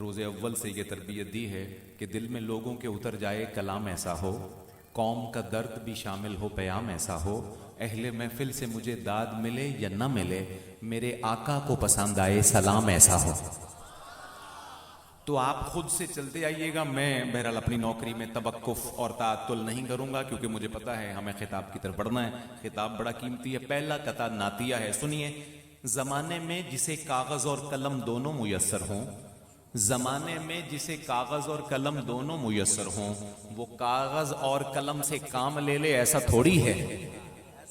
روز اول سے یہ تربیت دی ہے کہ دل میں لوگوں کے اتر جائے کلام ایسا ہو، قوم کا درد بھی شامل ہو پیام ایسا ہو، اہل محفل سے مجھے داد ملے یا نہ ملے، میرے آقا کو پسند آئے سلام ایسا ہو۔ تو آپ خود سے چلتے آئیے گا، میں بہرحال اپنی نوکری میں توقف اور تعطل نہیں کروں گا، کیونکہ مجھے پتا ہے ہمیں خطاب کی طرف بڑھنا ہے۔ خطاب بڑا قیمتی ہے۔ پہلا قطعہ نعتیہ ہے، سنیے۔ زمانے میں جسے کاغذ اور قلم دونوں میسر ہوں، زمانے میں جسے کاغذ اور قلم دونوں میسر ہوں، وہ کاغذ اور قلم سے کام لے لے ایسا تھوڑی ہے۔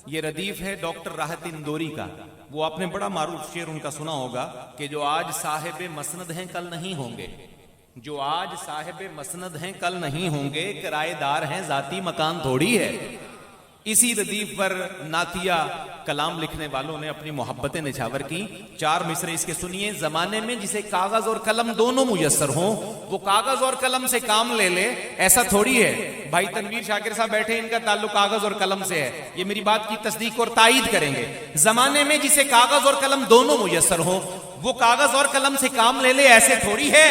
یہ ردیف ہے ڈاکٹر راحت اندوری کا۔ وہ آپ نے بڑا معروف شعر ان کا سنا ہوگا کہ جو آج صاحب مسند ہیں کل نہیں ہوں گے، جو آج صاحب مسند ہیں کل نہیں ہوں گے، کرائے دار ہیں ذاتی مکان تھوڑی ہے۔ اسی ردیف پر نعتیہ کلام لکھنے والوں نے اپنی محبتیں نچھاور کی۔ 4 مصرے اس کے سنیے۔ زمانے میں جسے کاغذ اور قلم دونوں میسر ہوں، وہ کاغذ اور قلم سے کام لے لے ایسا تھوڑی ہے۔ بھائی تنویر شاکر صاحب بیٹھے، ان کا تعلق کاغذ اور قلم سے ہے، یہ میری بات کی تصدیق اور تائید کریں گے۔ زمانے میں جسے کاغذ اور قلم دونوں میسر ہوں، وہ کاغذ اور قلم سے کام لے لے ایسے تھوڑی ہے۔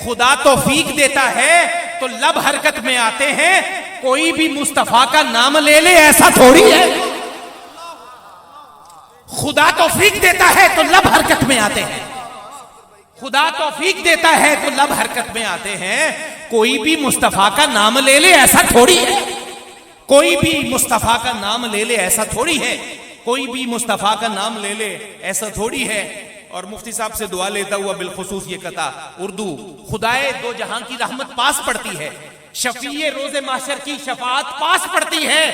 خدا توفیق دیتا ہے تو لب حرکت میں آتے ہیں، کوئی بھی مصطفیٰ کا نام لے لے ایسا تھوڑی ہے۔ خدا توفیق دیتا ہے تو لب حرکت میں آتے ہیں، خدا توفیق دیتا ہے تو لب حرکت میں آتے ہیں، کوئی بھی مصطفیٰ کا نام لے لے ایسا تھوڑی ہے، کوئی بھی مصطفیٰ کا نام لے لے ایسا تھوڑی ہے، کوئی بھی مصطفیٰ کا نام لے لے ایسا تھوڑی ہے۔ اور مفتی صاحب سے دعا لیتا ہوا بالخصوص یہ قطع اردو، خدائے دو جہاں کی رحمت پاس پڑتی ہے، شفیع روز محشر کی شفاعت پاس پڑتی ہے،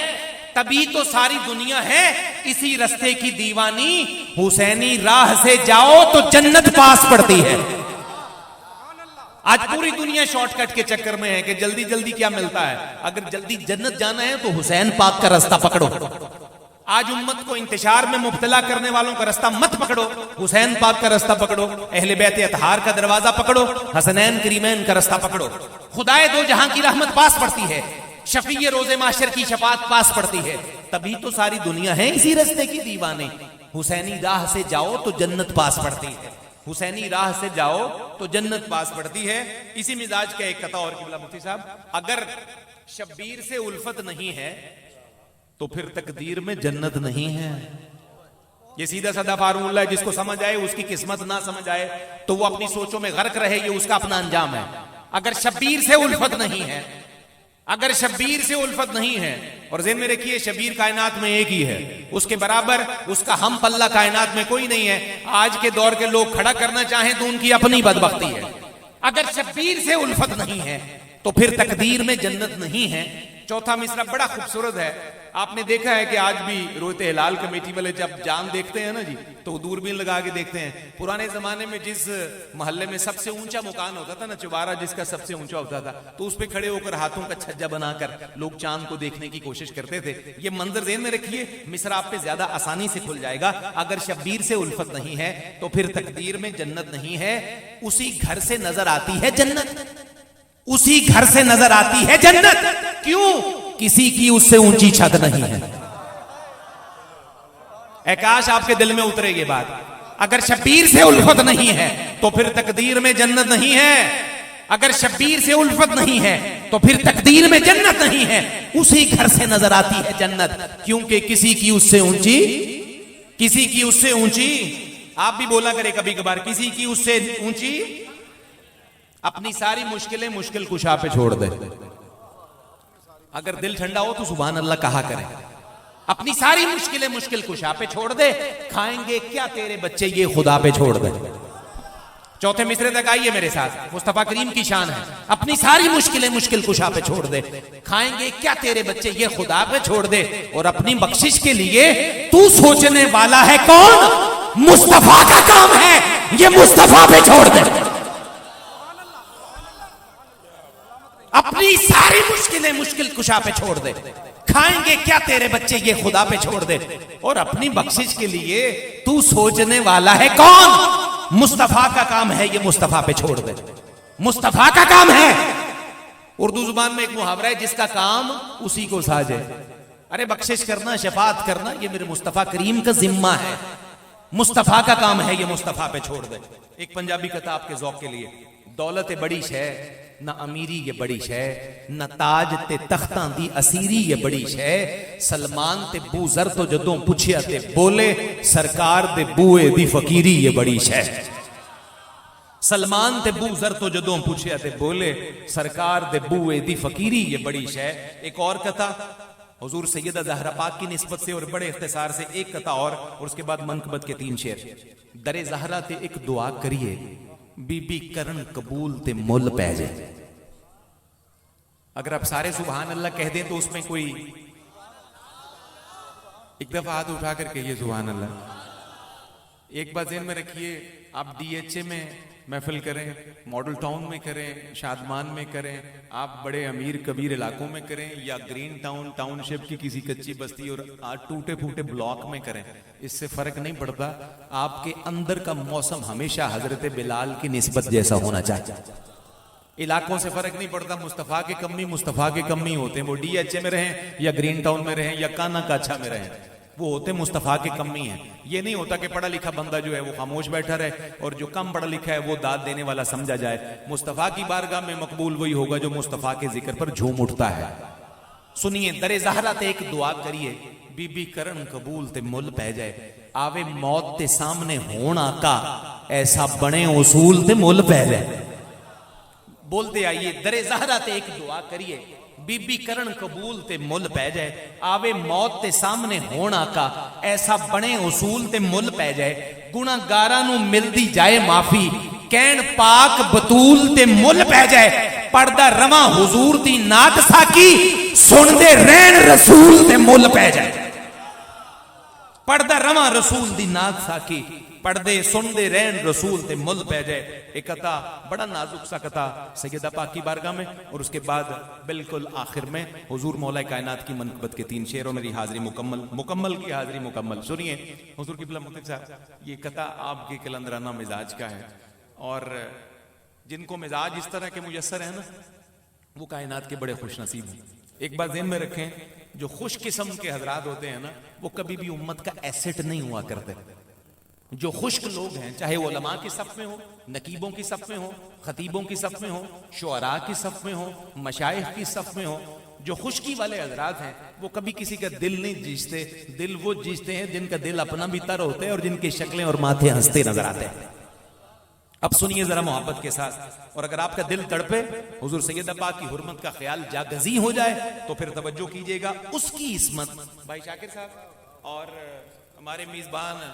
تبھی تو ساری دنیا ہے اسی رستے کی دیوانی، حسینی راہ سے جاؤ تو جنت پاس پڑتی ہے۔ آج پوری دنیا شارٹ کٹ کے چکر میں ہے کہ جلدی جلدی کیا ملتا ہے، اگر جلدی جنت جانا ہے تو حسین پاک کا رستہ پکڑو۔ آج امت کو انتشار میں مبتلا کرنے والوں کا رستہ مت پکڑو، حسین پاک کا رستہ پکڑو، اہل بیت اطہار کا دروازہ پکڑو، حسنین کریمین کا رستہ پکڑو۔ خدائے دو جہاں کی رحمت پاس پڑتی ہے، شفیع روز محشر کی شفاعت پاس پڑتی ہے، تبھی تو ساری دنیا ہے اسی رستے کی دیوانے، حسینی راہ سے جاؤ تو جنت پاس پڑتی ہے، حسینی راہ سے جاؤ تو جنت پاس پڑتی ہے۔ اسی مزاج کا ایک قطع اور قبلہ مفتی صاحب، اگر شبیر سے الفت نہیں ہے تو پھر تقدیر میں جنت نہیں ہے۔ یہ سیدھا سادہ فارمولہ ہے، جس کو سمجھ آئے اس کی قسمت، نہ سمجھ آئے تو وہ اپنی سوچوں میں غرق رہے، یہ اس کا اپنا انجام ہے۔ اگر شبیر سے الفت نہیں ہے، اگر شبیر سے الفت نہیں ہے، اور ذہن میں رکھیے شبیر کائنات میں ایک ہی ہے، اس کے برابر اس کا ہم پلہ کائنات میں کوئی نہیں ہے۔ آج کے دور کے لوگ کھڑا کرنا چاہیں تو ان کی اپنی بدبختی ہے۔ اگر شبیر سے الفت نہیں ہے تو پھر تقدیر میں جنت نہیں ہے۔ چوتھا مصرع بڑا خوبصورت ہے۔ آپ نے دیکھا ہے کہ آج بھی رویت ہلال کمیٹی والے جب جان دیکھتے ہیں نا جی تو دوربین لگا کے دیکھتے ہیں۔ پرانے زمانے میں جس محلے میں سب سے اونچا مکان ہوتا تھا نا، چوبارہ جس کا سب سے اونچا ہوتا تھا، تو اس پہ کھڑے ہو کر ہاتھوں کا چھجا بنا کر لوگ چاند کو دیکھنے کی کوشش کرتے تھے۔ یہ منظر ذہن میں رکھیے، مصرع آپ پہ زیادہ آسانی سے کھل جائے گا۔ اگر شبیر سے الفت نہیں ہے تو پھر تقدیر میں جنت نہیں ہے۔ اسی گھر سے نظر آتی ہے جنت، اسی گھر سے نظر آتی ہے جنت، کیوں؟ کسی کی اس سے اونچی چھت نہیں ہے۔ اے کاش آپ کے دل میں اترے یہ بات، اگر شبیر سے الفت نہیں ہے تو پھر تقدیر میں جنت نہیں ہے، اگر شبیر سے الفت نہیں ہے تو پھر تقدیر میں جنت نہیں ہے۔ اسی گھر سے نظر آتی ہے جنت، کیونکہ کسی کی اس سے اونچی، کسی کی اس سے اونچی، آپ بھی بولا کرے کبھی کبھار، کسی کی اس سے اونچی۔ اپنی ساری مشکلیں مشکل کشا پہ چھوڑ دے، اگر دل ٹھنڈا ہو تو سبحان اللہ کہا کرے، اپنی ساری مشکلیں مشکل کشا پہ چھوڑ دے، کھائیں گے کیا تیرے بچے یہ خدا پہ چھوڑ دے۔ چوتھے مصرے تک آئیے میرے ساتھ، مصطفیٰ کریم کی شان ہے، اپنی ساری مشکلیں مشکل کشا پہ چھوڑ دے، کھائیں گے کیا تیرے بچے یہ خدا پہ چھوڑ دے، اور اپنی بخشش کے لیے تو سوچنے والا ہے کون؟ مصطفیٰ کا کام ہے یہ مصطفیٰ پہ چھوڑ دے۔ اپنی ساری مشکلیں مشکل کشا پہ چھوڑ دے، کھائیں گے کیا تیرے بچے یہ خدا پہ چھوڑ دے، اور اپنی بخشش کے لیے تو سوچنے والا ہے کون؟ مصطفیٰ کا کام ہے یہ مصطفیٰ پہ چھوڑ دے، مصطفیٰ کا کام ہے۔ اردو زبان میں ایک محاورہ ہے، جس کا کام اسی کو ساجے۔ ارے بخشش کرنا، شفاعت کرنا یہ میرے مصطفیٰ کریم کا ذمہ ہے، مصطفیٰ کا کام ہے یہ مصطفیٰ پہ چھوڑ دے۔ ایک پنجابی قطع آپ کے ذوق کے لیے، دولت بڑی شے نہ امیری یہ بڑی شے، نہ تاج تے تختاں دی اسیری یہ بڑی شے، سلمان تے بو ذر تو جدوں پوچھیا تے بولے سرکار دے بوئے دی فقیری یہ بڑی شے، سلمان تے بو ذر تو جدوں پوچھیا تے بولے سرکار دے بوئے دی فقیری یہ بڑی شے۔ ایک اور کتھا حضور سیدہ زہرا پاک کی نسبت سے اور بڑے اختصار سے ایک کتھا اور اس کے بعد منقبت کے 3 شعر۔ در زہرا تے ایک دعا کریے بی بی کرن قبول تے مل پہ جائے۔ اگر آپ سارے سبحان اللہ کہہ دیں تو اس میں کوئی ایک دفعہ ہاتھ اٹھا کر کہیے سبحان اللہ۔ ایک بات ذہن میں رکھیے، آپ ڈی ایچ اے میں محفل کریں، ماڈل ٹاؤن میں کریں، شادمان میں کریں، آپ بڑے امیر کبیر علاقوں میں کریں، یا گرین ٹاؤن ٹاؤن شپ کی کسی کچی بستی اور ٹوٹے پھوٹے بلاک میں کریں، اس سے فرق نہیں پڑتا۔ آپ کے اندر کا موسم ہمیشہ حضرت بلال کی نسبت جیسا ہونا چاہیے۔ علاقوں سے فرق نہیں پڑتا، مصطفیٰ کے کمی ہوتے ہیں، وہ ڈی ایچ اے میں رہیں یا گرین ٹاؤن میں رہیں یا کانا کاچھا میں رہیں، وہ ہوتے مصطفیٰ کے کمی ہیں۔ یہ نہیں ہوتا کہ پڑھا لکھا بندہ جو ہے وہ خاموش بیٹھا رہے اور جو کم پڑھا لکھا ہے وہ داد دینے والا سمجھا جائے۔ مصطفیٰ کی بارگاہ میں مقبول وہی ہوگا جو مصطفیٰ کے ذکر پر جھوم اٹھتا ہے۔ سنیے، در زہرا تے ایک دعا کریے بی بی کرن قبول تے مل پہ جائے، آوے موت تے سامنے ہون آقا ایسا بنے اصول تے مل پہ جائے۔ بولتے آئیے، در زہرا تے ایک دعا کریے بی بی کرن قبول تے مل پہ جائے، آوے موت تے سامنے ہون آقا ایسا بنے اصول تے مل پہ جائے، گناہ گاراں نو ملدی جائے معافی، کہن پاک بطول تے مل پہ جائے، پردہ رواں حضور دی نات ساکی، سن دے رین رسول تے مل پہ جائے۔ پردہ رواں رسول دی نات ساکی، پردے سن دے رین رسول تے مل پہ جائے۔ ایک کتھا بڑا نازک سا کتھا سیدہ پاک کی بارگاہ میں، اور اس کے بعد بالکل آخر میں حضور مولا کائنات کی منقبت کے 3 شعر اور میری حاضری مکمل کی حاضری مکمل۔ سنیے، حضور قبلہ مطلق صاحب، یہ کتھا آپ کے قلندرانہ مزاج کا ہے، اور جن کو مزاج اس طرح کے میسر ہے نا وہ کائنات کے بڑے خوش نصیب ہیں۔ ایک بات ذہن میں رکھیں، جو خوش قسم کے حضرات ہوتے ہیں نا وہ کبھی بھی امت کا ایسٹ نہیں ہوا کرتے۔ جو خشک لوگ ہیں، چاہے وہ علماء کی صف میں ہو، نقیبوں کی صف میں ہو، خطیبوں کی صف میں ہو، شعراء کی صف میں ہو، مشائخ کی صف میں ہو، جو خشکی والے حضرات ہیں وہ کبھی کسی کا دل نہیں جیستے۔ دل وہ جیستے ہیں جن کا دل اپنا بھی تر ہوتے ہیں اور جن کی شکلیں اور ماتھے ہنستے نظر آتے ہیں۔ اب سنیے ذرا محبت کے ساتھ، اور اگر آپ کا دل تڑپے، حضور سیدہ پاک کی حرمت کا خیال جاگزی ہو جائے تو پھر توجہ کیجئے گا، اس کی عصمت بھائی شاکر صاحب اور ہمارے میزبان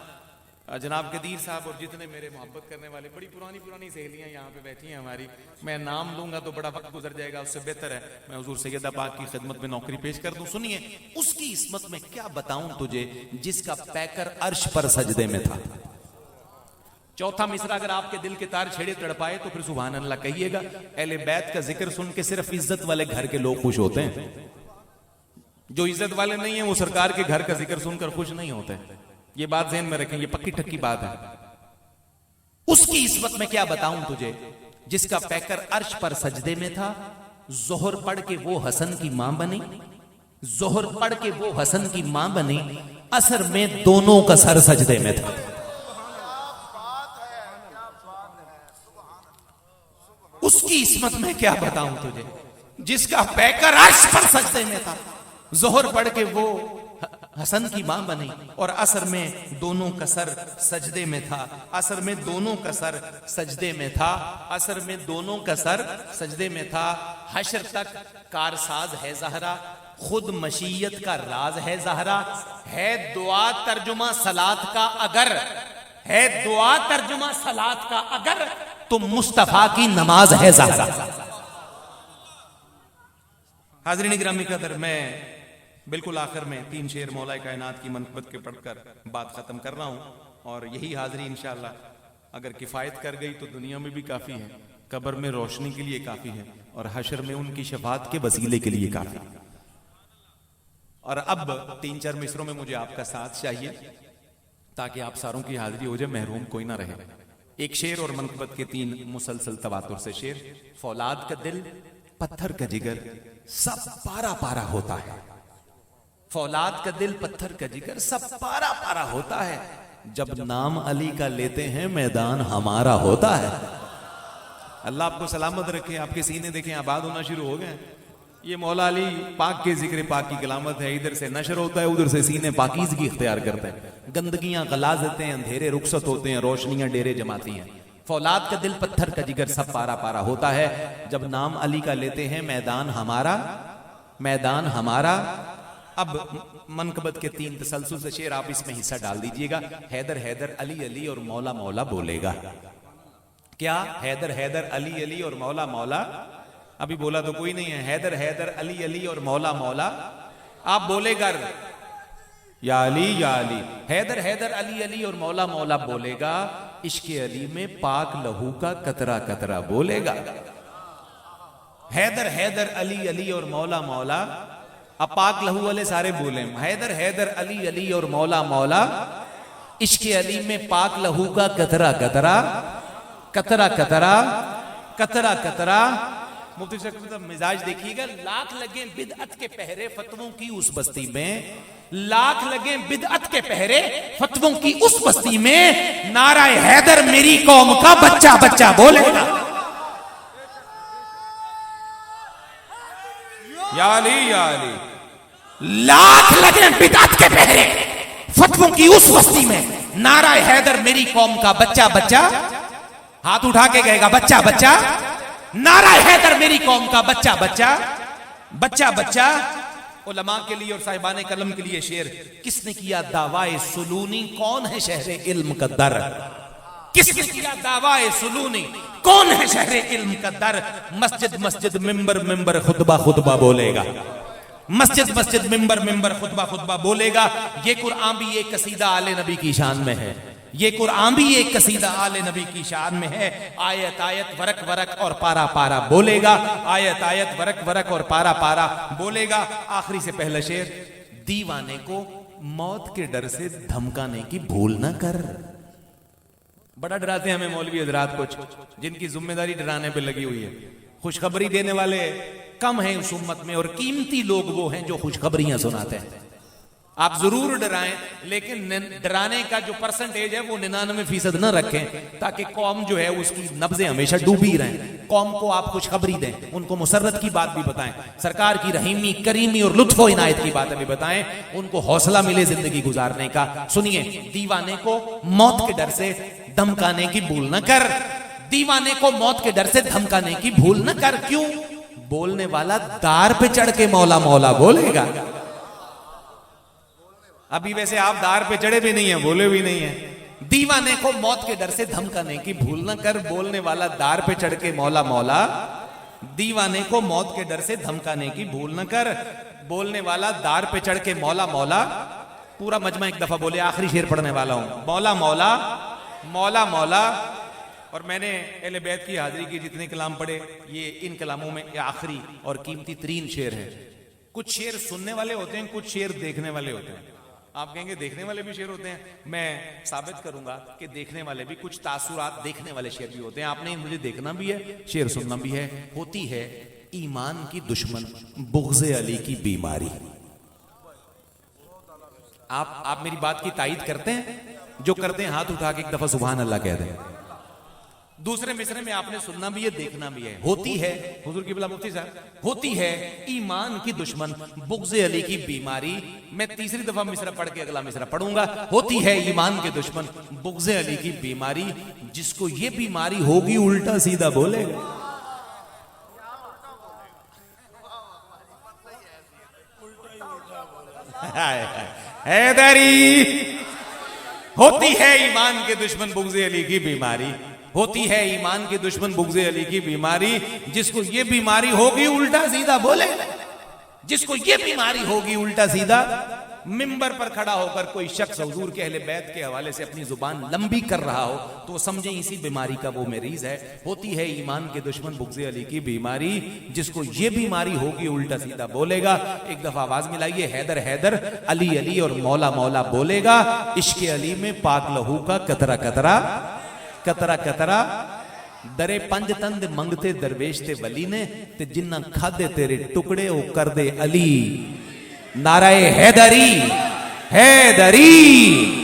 جناب قدیر صاحب اور جتنے میرے محبت کرنے والے بڑی پرانی سہیلیاں یہاں پہ بیٹھی ہیں ہماری، میں نام لوں گا تو بڑا وقت گزر جائے گا، اس سے بہتر ہے میں حضور سیدہ پاک کی خدمت میں نوکری پیش کر دوں۔ سنیے، اس کی عصمت میں کیا بتاؤں تجھے جس کا پیکر عرش پر سجدے میں تھا۔ چوتھا مصرع اگر آپ کے دل کے تار چھیڑے تڑپائے تو پھر سبحان اللہ کہیے گا۔ اہل بیت کا ذکر سن کے صرف عزت والے گھر کے لوگ خوش ہوتے ہیں، جو عزت والے نہیں ہیں وہ سرکار کے گھر کا ذکر سن کر خوش نہیں ہوتے۔ یہ بات ذہن میں رکھیں، یہ پکی ٹھکی بات ہے۔ اس کی عصمت میں کیا بتاؤں تجھے جس کا پیکر عرش پر سجدے میں تھا، ظہر پڑھ کے وہ حسن کی ماں بنی، ظہر پڑھ کے وہ حسن کی ماں بنی، عصر میں دونوں کا سر سجدے میں تھا۔ اس کی عصمت میں کیا بتاؤں تجھے جس کا پیکر عرش پر سجدے میں تھا، ظہر پڑھ کے وہ حسن کی ماں بنی اور عصر میں دونوں کا سر سجدے میں تھا، عصر میں دونوں کا سر سجدے میں تھا، عصر میں دونوں کا سر سجدے میں تھا۔ حشر تک کارساز ہے زہرا، خود مشیت کا راز ہے زہرا، ہے دعا ترجمہ صلات کا اگر، ہے دعا ترجمہ صلات کا اگر، تو مصطفیٰ کی نماز ہے زہرا۔ حاضرین گرامی قدر، میں بالکل آخر میں 3 شعر مولا کائنات کی منقبت کے پڑھ کر بات ختم کر رہا ہوں، اور یہی حاضری انشاءاللہ اگر کفایت کر گئی تو دنیا میں بھی کافی ہے، قبر میں روشنی کے لیے کافی ہے، اور حشر میں ان کی شفاعت کے وسیلے کے لیے کافی ہے۔ اور اب 3-4 مصروں میں مجھے آپ کا ساتھ چاہیے تاکہ آپ ساروں کی حاضری ہو جائے، محروم کوئی نہ رہے۔ ایک شعر اور منقبت کے 3 مسلسل تواتر سے شعر۔ فولاد کا دل پتھر کا جگر سب پارا پارا ہوتا ہے، فولاد کا دل پتھر کا جگر سب پارا پارا ہوتا ہے، جب نام علی کا لیتے ہیں میدان ہمارا ہوتا ہے۔ اللہ آپ کو سلامت رکھے, آپ کے سینے دیکھیں آباد ہونا شروع ہو گئے. یہ مولا علی پاک کے ذکر پاک کی کلامت ہے, ادھر سے نشر ہوتا ہے, ادھر سے سینے پاکیزگی اختیار کرتے ہیں. گندگیاں غلاظتیں اندھیرے رخصت ہوتے ہیں, روشنیاں ڈیرے جماتی ہیں. فولاد کا دل پتھر کا جگر سب پارا پارا ہوتا ہے. جب نام علی کا لیتے ہیں میدان ہمارا, میدان ہمارا. اب منقبت کے 3 تسلسل سے شعر آپ اس میں حصہ ڈال دیجئے گا. حیدر حیدر علی علی اور مولا مولا بولے گا. کیا حیدر حیدر علی علی اور مولا مولا, ابھی بولا تو کوئی نہیں ہے. حیدر حیدر علی علی اور مولا مولا آپ بولے گا یا علی یا علی. حیدر حیدر علی علی اور مولا مولا بولے گا. عشق علی میں پاک لہو کا قطرہ قطرہ بولے گا. حیدر حیدر علی علی اور مولا مولا, اب پاک لہو والے سارے بولیں. حیدر حیدر علی علی اور مولا مولا, عشق علی میں پاک لہو کا قطرہ قطرہ, قطرہ قطرہ قطرہ قطرہ. مفتی صاحب مزاج دیکھیے گا. لاکھ لگیں بدعت کے پہرے فتووں کی اس بستی میں, لاکھ لگیں بدعت کے پہرے فتووں کی اس بستی میں, نعرہ حیدر میری قوم کا بچہ بچہ بولے گا. یا علی یا علی. لاکھ لگیں بدعت کے پہرے فتووں کی اس بستی میں, نعرہ حیدر میری قوم کا بچہ بچہ, ہاتھ اٹھا کے کہے گا بچہ بچہ. نعرہ حیدر میری قوم کا بچہ بچہ بچہ بچہ. علماء کے لیے اور صاحبان قلم کے لیے شعر. کس نے کیا دعوی سلونی, کون ہے شہر علم کا در. کس نے کیا دعوی سلونی, کون ہے شہر علم کا در. مسجد مسجد ممبر ممبر خطبہ خطبہ بولے گا. مسجد مسجد ممبر ممبر خطبہ خطبہ بولے گا. یہ قرآن بھی ایک قصیدہ آل نبی کی شان میں ہے. یہ قرآن بھی ایک قصیدہ آل نبی کی شان میں ہے. آیت آیت ورق ورق اور پارا پارا بولے گا. آیت آیت ورق ورق اور پارا پارا بولے گا. آخری سے پہلا شعر. دیوانے کو موت کے ڈر سے دھمکانے کی بھول نہ کر. بڑا ڈراتے ہیں ہمیں مولوی حضرات کچھ, جن کی ذمہ داری ڈرانے پہ لگی ہوئی ہے. خوشخبری دینے والے کم ہیں اس امت میں, اور قیمتی لوگ وہ ہیں جو خوشخبریاں سناتے ہیں. آپ ضرور ڈرائیں, لیکن ڈرانے کا جو پرسنٹیج ہے وہ 99% نہ رکھیں, تاکہ قوم جو ہے اس کی نبضیں ہمیشہ ڈوبی رہیں. قوم کو آپ خوشخبری دیں, ان کو مسرت کی بات بھی بتائیں, سرکار کی رحیمی کریمی اور لطف و عنایت کی باتیں بھی بتائیں, ان کو حوصلہ ملے زندگی گزارنے کا. سنیے, دیوانے کو موت کے ڈر سے دھمکانے کی بھول نہ کر. دیوانے کو موت کے ڈر سے دھمکانے کی بھول نہ کر. کیوں؟ بولنے والا دار پہ چڑھ کے مولا مولا بولے گا. ابھی ویسے آپ دار پہ چڑھے بھی نہیں ہیں, بولے بھی نہیں ہیں. دیوانے کو موت کے ڈر سے دھمکانے کی بھول نہ کر. بولنے والا دار پہ چڑھ کے مولا مولا. دیوانے کو موت کے ڈر سے دھمکانے کی بھول نہ کر. بولنے والا دار پہ چڑھ کے مولا مولا. پورا مجمع ایک دفعہ بولے, آخری شعر پڑھنے والا ہوں. مولا مولا مولا مولا. اور میں نے اہل بیت کی حاضری کی جتنے کلام پڑھے, یہ ان کلاموں میں آخری اور قیمتی ترین شعر ہے. کچھ شعر سننے والے ہوتے ہیں, کچھ شعر دیکھنے والے ہوتے ہیں. آپ کہیں گے دیکھنے والے بھی شعر ہوتے ہیں, میں ثابت کروں گا کہ دیکھنے والے بھی, کچھ تاثرات دیکھنے والے شعر بھی ہوتے ہیں. آپ نے مجھے دیکھنا بھی ہے, شعر سننا بھی ہے. ہوتی ہے ایمان کی دشمن بغض علی کی بیماری. آپ میری بات کی تائید کرتے ہیں؟ جو کرتے ہیں ہاتھ اٹھا کے ایک دفعہ سبحان اللہ کہہ دیں. دوسرے مصرے میں آپ نے سننا بھی ہے, دیکھنا بھی ہے. ہوتی ہے, حضور کی بلا مفتی صاحب, ہوتی ہے ایمان کی دشمن بغض علی کی بیماری. میں تیسری دفعہ مصرع پڑھ کے اگلا مصرع پڑھوں گا. ہوتی ہے ایمان کے دشمن بغض علی کی بیماری, جس کو یہ بیماری ہوگی الٹا سیدھا بولے گا. حیدری. ہوتی ہے ایمان کے دشمن بغض علی کی بیماری. ہوتی ہے ایمان کے دشمن بغض علی کی بیماری, جس کو یہ بیماری ہوگی الٹا سیدھا بولے. جس کو یہ بیماری ہوگی الٹا سیدھا. ممبر پر کھڑا ہو کر کوئی شخص حضور کے اہل بیت کے حوالے سے اپنی زبان لمبی کر رہا ہو تو سمجھیں اسی بیماری کا وہ مریض ہے. ہوتی ہے ایمان کے دشمن بغض علی کی بیماری, جس کو یہ بیماری ہوگی الٹا سیدھا بولے گا. ایک دفعہ آواز ملائیے. حیدر حیدر علی علی اور مولا مولا بولے گا. عشق علی میں پاک لہو کا قطرہ قطرہ قطرہ قطرہ. درے پنج تند منگتے درویش تے ولی نے, تے جنہ کھادے تیرے ٹکڑے او کر دے علی. نعرہ حیدری حیدری.